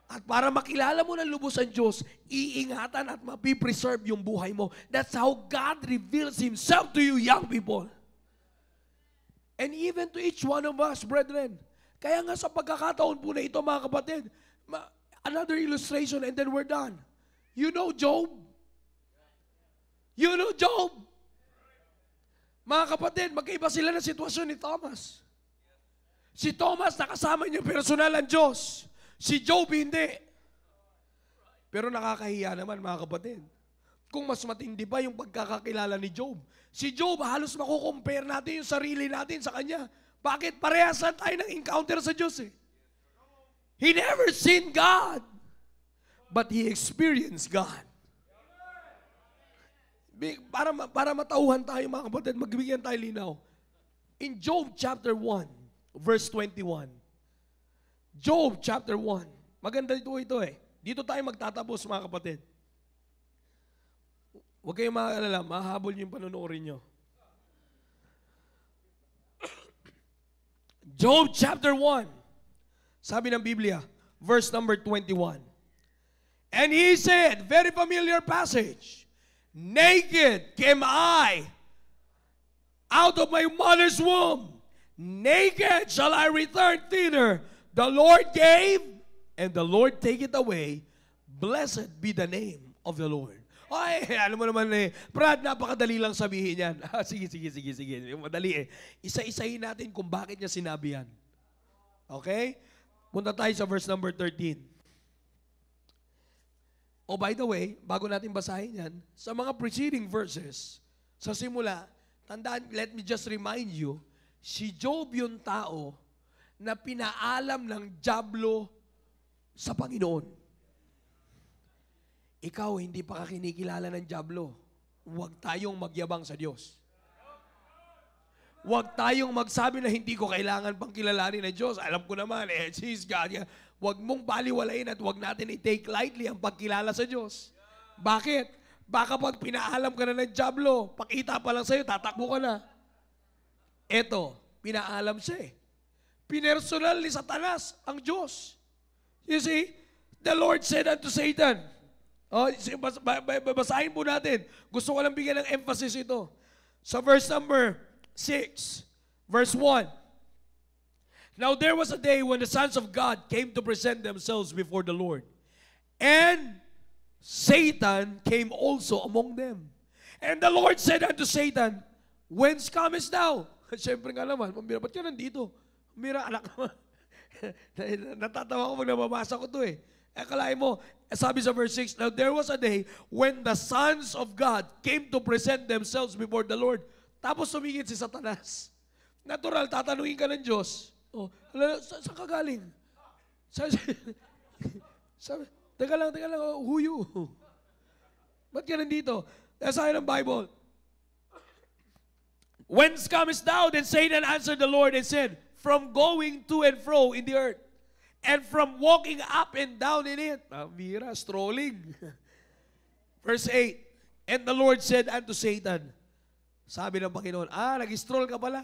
At para makilala mo ng lubos ang Diyos, iingatan at mapipreserve yung buhay mo. That's how God reveals Himself to you, young people. And even to each one of us, brethren. Kaya nga sa pagkakataon po na ito, mga kapatid, another illustration and then we're done. You know Job? You know Job? Mga kapatid, magkaiba sila ng sitwasyon ni Thomas. Si Thomas, nakasama niya personal ang Diyos. Si Job, hindi. Pero nakakahiya naman, mga kapatid. Kung mas matindi pa yung pagkakakilala ni Job. Si Job, halos makukompare natin yung sarili natin sa kanya. Bakit? Parehasan tayo ng encounter sa Diyos eh. He never seen God, but he experienced God. Para matauhan tayo, mga kapatid, magbigyan tayo linaw. In Job chapter 1, verse 21. Job chapter 1. Maganda ito eh. Dito tayo magtatapos, mga kapatid. Huwag kayong maaalala, mahabol yung panonoorin nyo. Job chapter 1. Sabi ng Biblia, verse number 21. And he said, very familiar passage, naked came I out of my mother's womb. Naked shall I return thither. The Lord gave, and the Lord take it away. Blessed be the name of the Lord. Ay, alam mo naman eh, Brad, napakadali lang sabihin yan. Sige. Madali eh. Isa-isahin natin kung bakit niya sinabi yan. Okay? Punta tayo sa verse number 13. Oh, by the way, bago natin basahin yan, sa mga preceding verses, sa simula, tandaan, let me just remind you, si Job yung tao na pinaalam ng dyablo sa Panginoon. Ikaw, hindi pa ka kinikilala ng dyablo. Huwag tayong magyabang sa Diyos. Huwag tayong magsabi na hindi ko kailangan pang kilalanin ng Diyos. Alam ko naman, He's God. Huwag mong baliwalain at huwag natin i-take lightly ang pagkilala sa Diyos. Bakit? Baka pag pinaalam ka na ng dyablo, pakita pa lang sa'yo, tatakbo ka na. Eto, pinaalam siya eh. Pinersonal ni Satanas ang Diyos. You see, the Lord said unto Satan, basahin po natin. Gusto ko lang bigyan ng emphasis ito. Sa verse number 6, verse 1. Now there was a day when the sons of God came to present themselves before the Lord. And Satan came also among them. And the Lord said unto Satan, Whence comest thou? Siyempre nga naman, ba't ka nandito? Mira, anak naman. Natatawa ko pag nababasa ko to eh. Akalain mo, sabi sa verse 6, Now there was a day when the sons of God came to present themselves before the Lord. Tapos sumingit si Satanas. Natural, tatanungin ka ng Diyos. Oh, saan ka galing? Teka lang, who you? Ba't ka nandito? Sabi ng Bible, Whence comest thou? Then Satan answered the Lord and said, From going to and fro in the earth, and from walking up and down in it. Mira, strolling. Verse 8, And the Lord said unto Satan, sabi ng Panginoon, nag-stroll ka pala.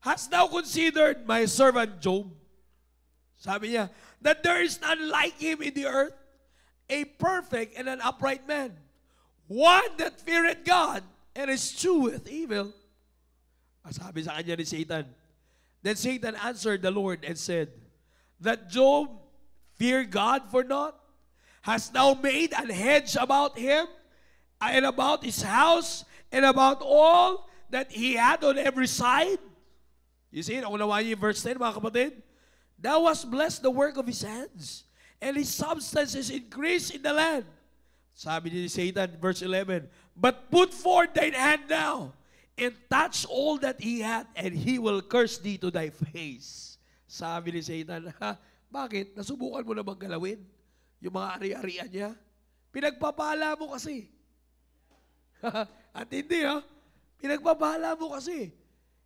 Hast thou considered my servant Job? Sabi niya, that there is none like him in the earth, a perfect and an upright man, one that feareth God and escheweth evil. Sabi sa kanya ni Satan. Then Satan answered the Lord and said, That Job fear God for naught? Hast thou made an hedge about him, and about his house, and about all that he had on every side? You see, naunawaan niyo yung verse 10, mga kapatid? Thou hast blessed the work of his hands, and his substance is increased in the land. Sabi ni Satan, verse 11, but put forth thine hand now, and touch all that he hath, and he will curse thee to thy face. Sabi ni Satan, ha? Bakit? Nasubukan mo na bang galawin? Yung mga ari-arian niya? Pinagpapala mo kasi. At hindi ha? Pinagpapala mo kasi.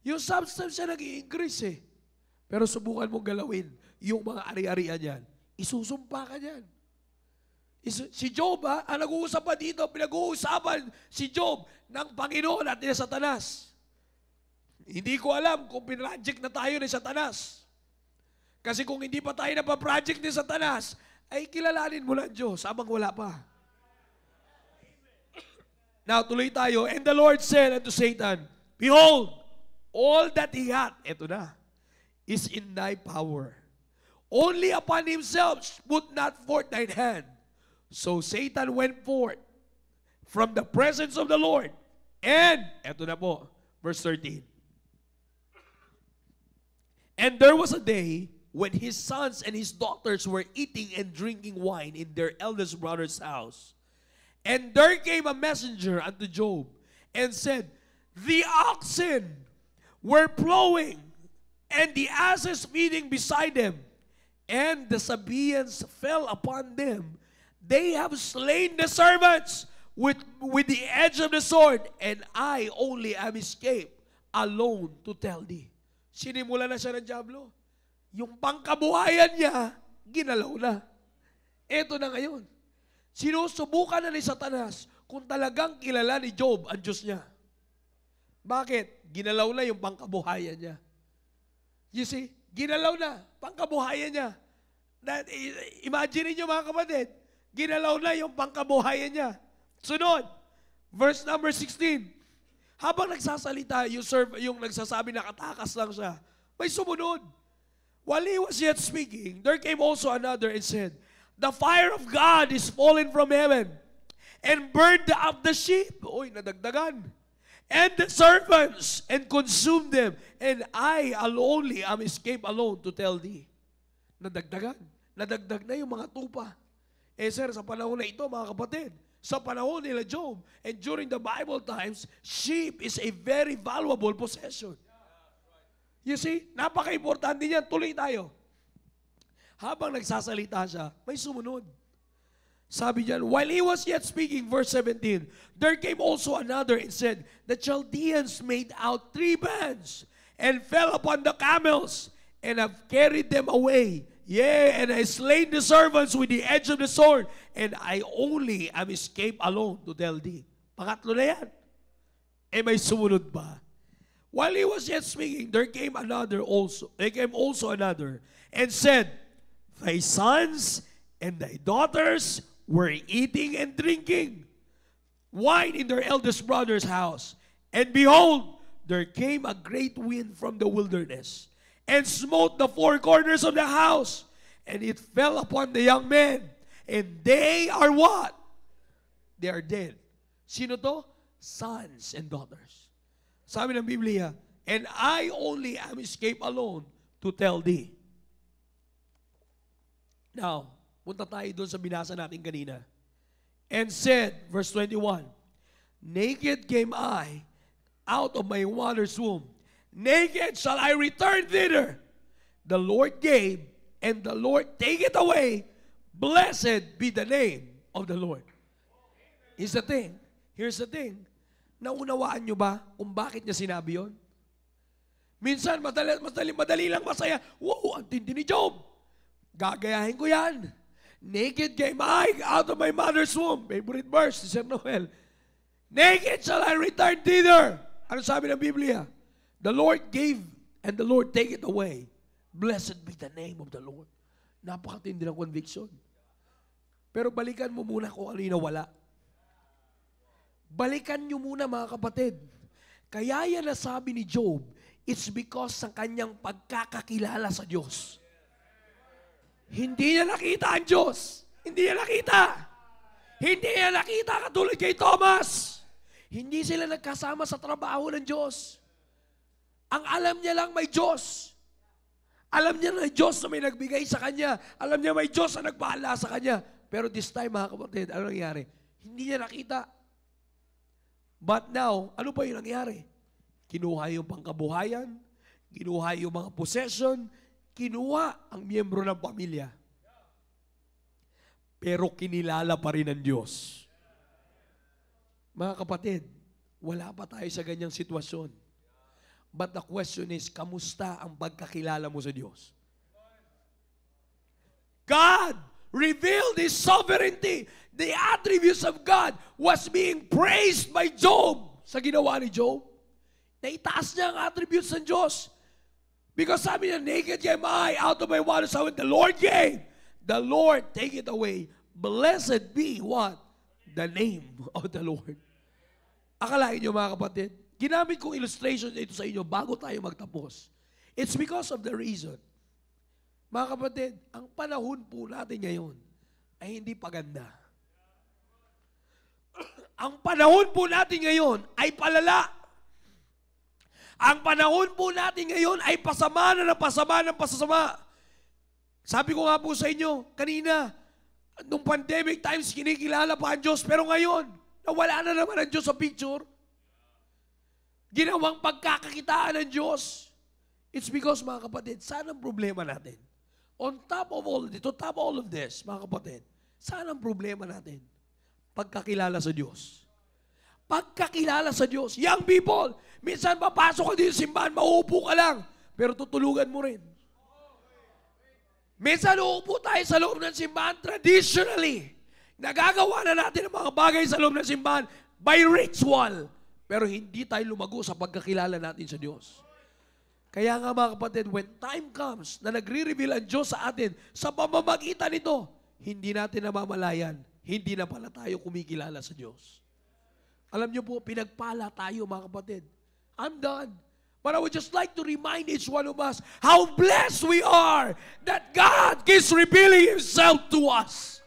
Yung substance siya nag-i-increase eh. Pero subukan mong galawin yung mga ari-arian yan. Isusumpa ka yan. Si Job ha, ang nag-uusap pa dito, pinag-uusapan si Job ng Panginoon at ni Satanas. Hindi ko alam kung pinroject na tayo ni Satanas. Kasi kung hindi pa tayo napaproject ni Satanas, ay kilalanin mo lang Diyos habang wala pa. Now, tuloy tayo. And the Lord said unto Satan, behold, all that he hath, eto na, is in thy power. Only upon himself put not forth thine hand. So Satan went forth from the presence of the Lord. And, eto na po, verse 13. And there was a day when his sons and his daughters were eating and drinking wine in their eldest brother's house. And there came a messenger unto Job and said, the oxen were plowing, and the asses feeding beside them, and the Sabaeans fell upon them. They have slain the servants with the edge of the sword, and I only am escaped alone to tell thee. Sinimula na siya ng Diablo. Yung pangkabuhayan niya, ginalaw na. Eto na ngayon. Sinusubukan na ni Satanas kung talagang kilala ni Job ang Diyos niya. Bakit? Ginalaw na yung pangkabuhayan niya. You see? Ginalaw na. Pangkabuhayan niya. Imagine niyo mga kapatid, ginalaw na yung pangkabuhayan niya. Sunod, verse number 16. Habang nagsasalita, yung nagsasabi na katakas lang siya, may sumunod. While he was yet speaking, there came also another and said, the fire of God is fallen from heaven and burned up the sheep. Uy, nadagdagan. And the servants and consumed them. And I only am escaped alone to tell thee. Nadagdagan. Nadagdag na yung mga tupa. Eh sir, sa panahon na ito mga kapatid, sa panahon nila Job, and during the Bible times, sheep is a very valuable possession. You see, napaka-importante niyan. Tuloy tayo. Habang nagsasalita siya, may sumunod. Sabi niyan, while he was yet speaking, verse 17, there came also another and said, the Chaldeans made out 3 bands and fell upon the camels and have carried them away. Yea, and I slain the servants with the edge of the sword, and I only am escaped alone to tell thee. Pangatlo na yan. Eh may sumunod ba? While he was yet speaking, there came also another, and said, thy sons and thy daughters were eating and drinking wine in their eldest brother's house. And behold, there came a great wind from the wilderness, and smote the 4 corners of the house, and it fell upon the young men, and they are what? They are dead. Sino to? Sons and daughters. Sabi ng Biblia, and I only am escaped alone to tell thee. Now, punta tayo doon sa binasa natin kanina. And said, verse 21, naked came I out of my mother's womb. Naked shall I return thither. The Lord gave, and the Lord take it away. Blessed be the name of the Lord. Here's the thing. Naunawaan nyo ba kung bakit niya sinabi yon? Minsan, madali lang masaya. Wow, ang tindi ni Job. Gagayahin ko yan. Naked came I out of my mother's womb. Favorite verse, si Sir Noel. Naked shall I return thither. Ano sabi ng Biblia? The Lord gave, and the Lord take it away. Blessed be the name of the Lord. Napakatindi ng conviction. Pero balikan mo muna kung ano yung nawala. Balikan nyo muna mga kapatid. Kaya yan nasabi ni Job, it's because sa kanyang pagkakakilala sa Diyos. Hindi niya nakita ang Diyos. Hindi niya nakita. Hindi niya nakita katulad kay Thomas. Hindi sila nagkasama sa trabaho ng Diyos. Ang alam niya lang may Diyos. Alam niya na Diyos na may nagbigay sa kanya. Alam niya may Diyos na nagpahala sa kanya. Pero this time mga kapatid, ano nangyari? Hindi niya nakita. But now, ano pa yung nangyari? Kinuha yung pangkabuhayan, kinuha yung mga possession, kinuha ang miyembro ng pamilya. Pero kinilala pa rin ng Diyos. Mga kapatid, wala pa tayo sa ganyang sitwasyon. But the question is, kamusta ang pagkakilala mo sa Diyos? God revealed His sovereignty. The attributes of God was being praised by Job. Sa ginawa ni Job, naitaas niya ang attributes ng Diyos. Because sabi niya, naked came I, out of my waters, the Lord gave. The Lord take it away. Blessed be what? The name of the Lord. Akalain niyo mga kapatid, ginamit kong illustration ito sa inyo bago tayo magtapos. It's because of the reason. Mga kapatid, ang panahon po natin ngayon ay hindi paganda. Ang panahon po natin ngayon ay palala. Ang panahon po natin ngayon ay pasama na ng pasama ng pasama. Sabi ko nga po sa inyo kanina, nung pandemic times, kinikilala pa ang Diyos. Pero ngayon, nawala na naman ang Diyos sa picture. Ginawang pagkakakitaan ng Diyos. It's because, mga kapatid, saan ang problema natin? On top of all of this, mga kapatid, saan ang problema natin? Pagkakilala sa Diyos. Pagkakilala sa Diyos. Young people, minsan papasok ka dito sa simbahan, mauupo ka lang, pero tutulugan mo rin. Minsan uupo tayo sa loob ng simbahan traditionally. Nagagawa na natin ang mga bagay sa loob ng simbahan by ritual. Pero hindi tayo lumago sa pagkakilala natin sa Diyos. Kaya nga mga kapatid, when time comes na nagre-reveal ang Diyos sa atin sa pamamagitan nito, hindi natin namamalayan, hindi na pala tayo kumikilala sa Diyos. Alam niyo po, pinagpala tayo mga kapatid. I'm done. But I would just like to remind each one of us how blessed we are that God is revealing Himself to us.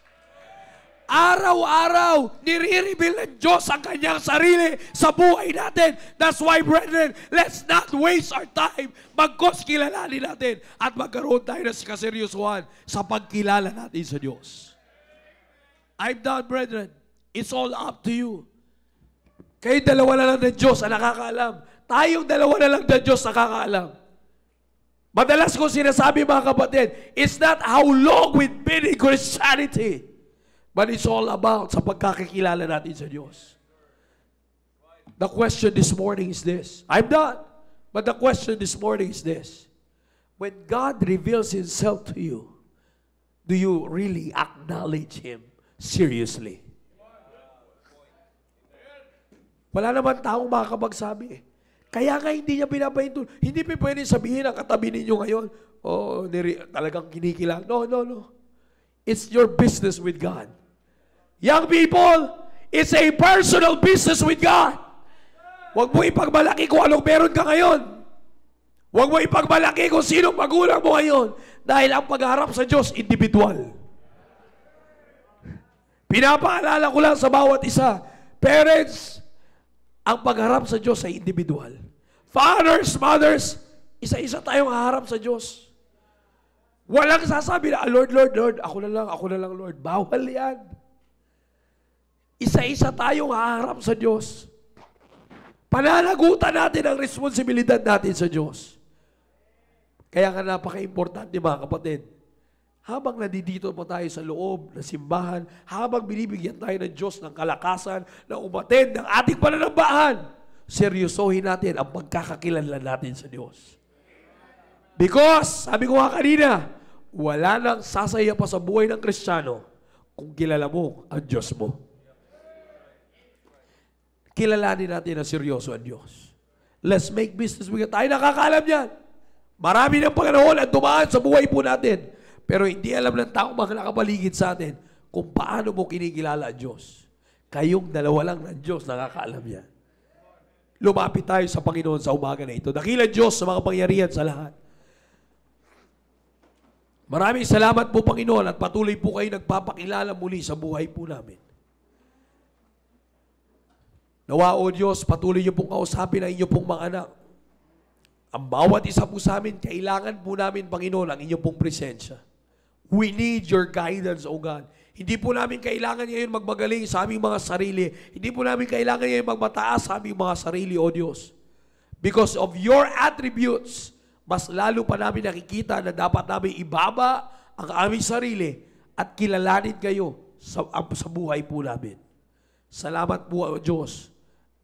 Araw-araw, nire-reveal ng Diyos ang kanyang sarili sa buhay natin. That's why, brethren, let's not waste our time. Bagkos kilalanin natin at magkaroon tayo ng kaseryosohan sa pagkilala natin sa Diyos. I'm done, brethren. It's all up to you. Kayo dalawa na lang ng Diyos ang nakakaalam. Tayong dalawa na lang ng Diyos nakakaalam. Madalas ko sinasabi mga kapatid, it's not how long we've been in Christianity, but it's all about sa pagkakakilala natin sa Diyos. The question this morning is this. I'm done. But the question this morning is this. When God reveals Himself to you, do you really acknowledge Him seriously? Wala naman taong makakapagsabi. Kaya nga hindi niya pinapahinto. Hindi pa pwede sabihin ang katabi ninyo ngayon, talagang kinikilala. No. It's your business with God. Young people, it's a personal business with God. Huwag mo ipagmalaki kung anong meron ka ngayon. Huwag mo ipagmalaki kung sino magulang mo ngayon. Dahil ang pagharap sa Diyos, individual. Pinapaalala ko lang sa bawat isa. Parents, ang pagharap sa Diyos ay individual. Fathers, mothers, isa-isa tayong haharap sa Diyos. Walang sasabi na, Lord, ako na lang, Lord. Bawal yan. Isa-isa tayong haharap sa Diyos. Pananagutan natin ang responsibilidad natin sa Diyos. Kaya nga napaka-importante mga kapatid, habang nandito pa tayo sa loob ng simbahan, habang binibigyan tayo ng Diyos ng kalakasan, na umattend ng ating pananambahan, seryosohin natin ang pagkakakilala natin sa Diyos. Because, sabi ko nga kanina, wala nang sasaya pa sa buhay ng Kristiyano kung kilala mo ang Diyos mo. Kilalanin natin na seryoso ang Diyos. Let's make business with God. Tayo nakakaalam yan. Marami ng panahon at dumaan sa buhay po natin. Pero hindi alam ng taong mga nakapaligid sa atin kung paano mo kinikilala ang Diyos. Kayong dalawa lang ng Diyos nakakaalam yan. Lumapit tayo sa Panginoon sa umaga na ito. Dakila Diyos sa mga pangyarihan sa lahat. Maraming salamat po Panginoon at patuloy po kayo nagpapakilala muli sa buhay po namin. Nawa o Diyos, patuloy niyo pong kausapin ang inyo pong mga anak. Ang bawat isa po sa amin, kailangan po namin Panginoon ang inyo pong presensya. We need your guidance, O God. Hindi po namin kailangan ngayon magmagaling sa aming mga sarili. Hindi po namin kailangan ngayon magmataas sa aming mga sarili, O Diyos. Because of your attributes, mas lalo pa namin nakikita na dapat namin ibaba ang aming sarili at kilalanin kayo sa buhay po namin. Salamat po, O Diyos,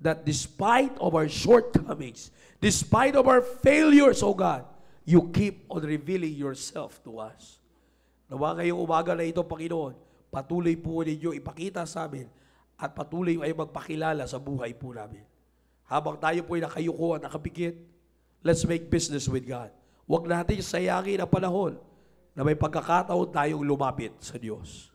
that despite of our shortcomings, despite of our failures, O God, you keep on revealing yourself to us. Nawa ngayong umaga na ito, Panginoon, patuloy po ninyo ipakita sa amin at patuloy ay magpakilala sa buhay po namin. Habang tayo po ay nakayuko at nakapikit, let's make business with God. Huwag natin sayangin ang panahon na may pagkakataon tayong lumapit sa Diyos.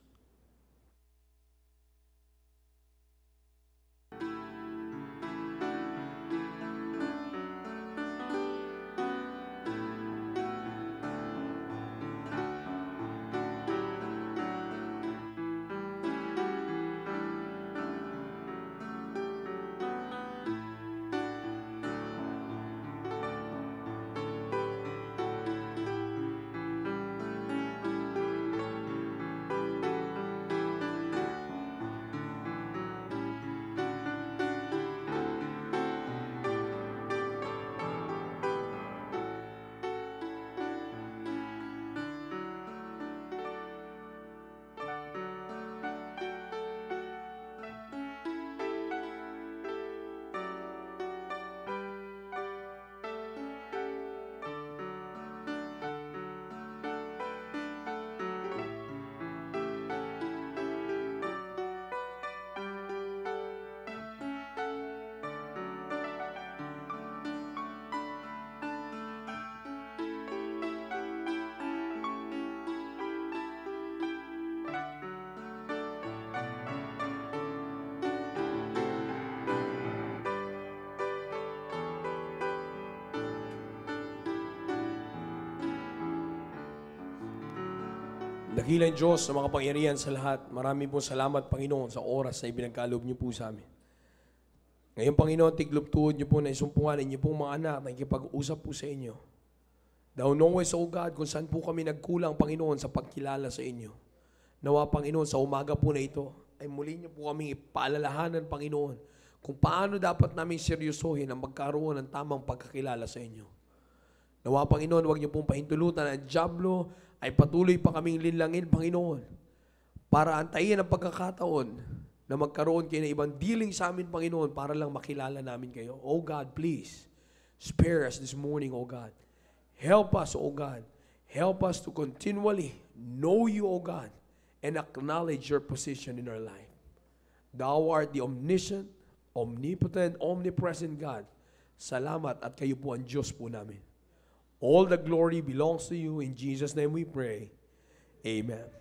Dakilang Diyos na mga pangyarihan sa lahat. Maraming pong salamat, Panginoon, sa oras na ibinagkaloob niyo po sa amin. Ngayon, Panginoon, tigluptuod niyo po na isumpungan niyo pong mga anak na ikipag-usap po sa inyo. Thou knowest, O God, kung saan po kami nagkulang, Panginoon, sa pagkilala sa inyo. Nawa, Panginoon, sa umaga po na ito, ay muli niyo po kaming ipaalalahanan, Panginoon, kung paano dapat namin seryosohin ang magkaroon ng tamang pagkakilala sa inyo. Nawa, Panginoon, huwag niyo pong pahintulutan ang dyablo ay patuloy pa kaming linlangin, Panginoon, para antayin ang pagkakataon na magkaroon kayo ng ibang dealing sa amin, Panginoon, para lang makilala namin kayo. Oh God, please, spare us this morning, oh God. Help us, oh God. Help us to continually know you, oh God, and acknowledge your position in our life. Thou art the omniscient, omnipotent, omnipresent God. Salamat at kayo po ang Diyos po namin. All the glory belongs to you. In Jesus' name we pray. Amen.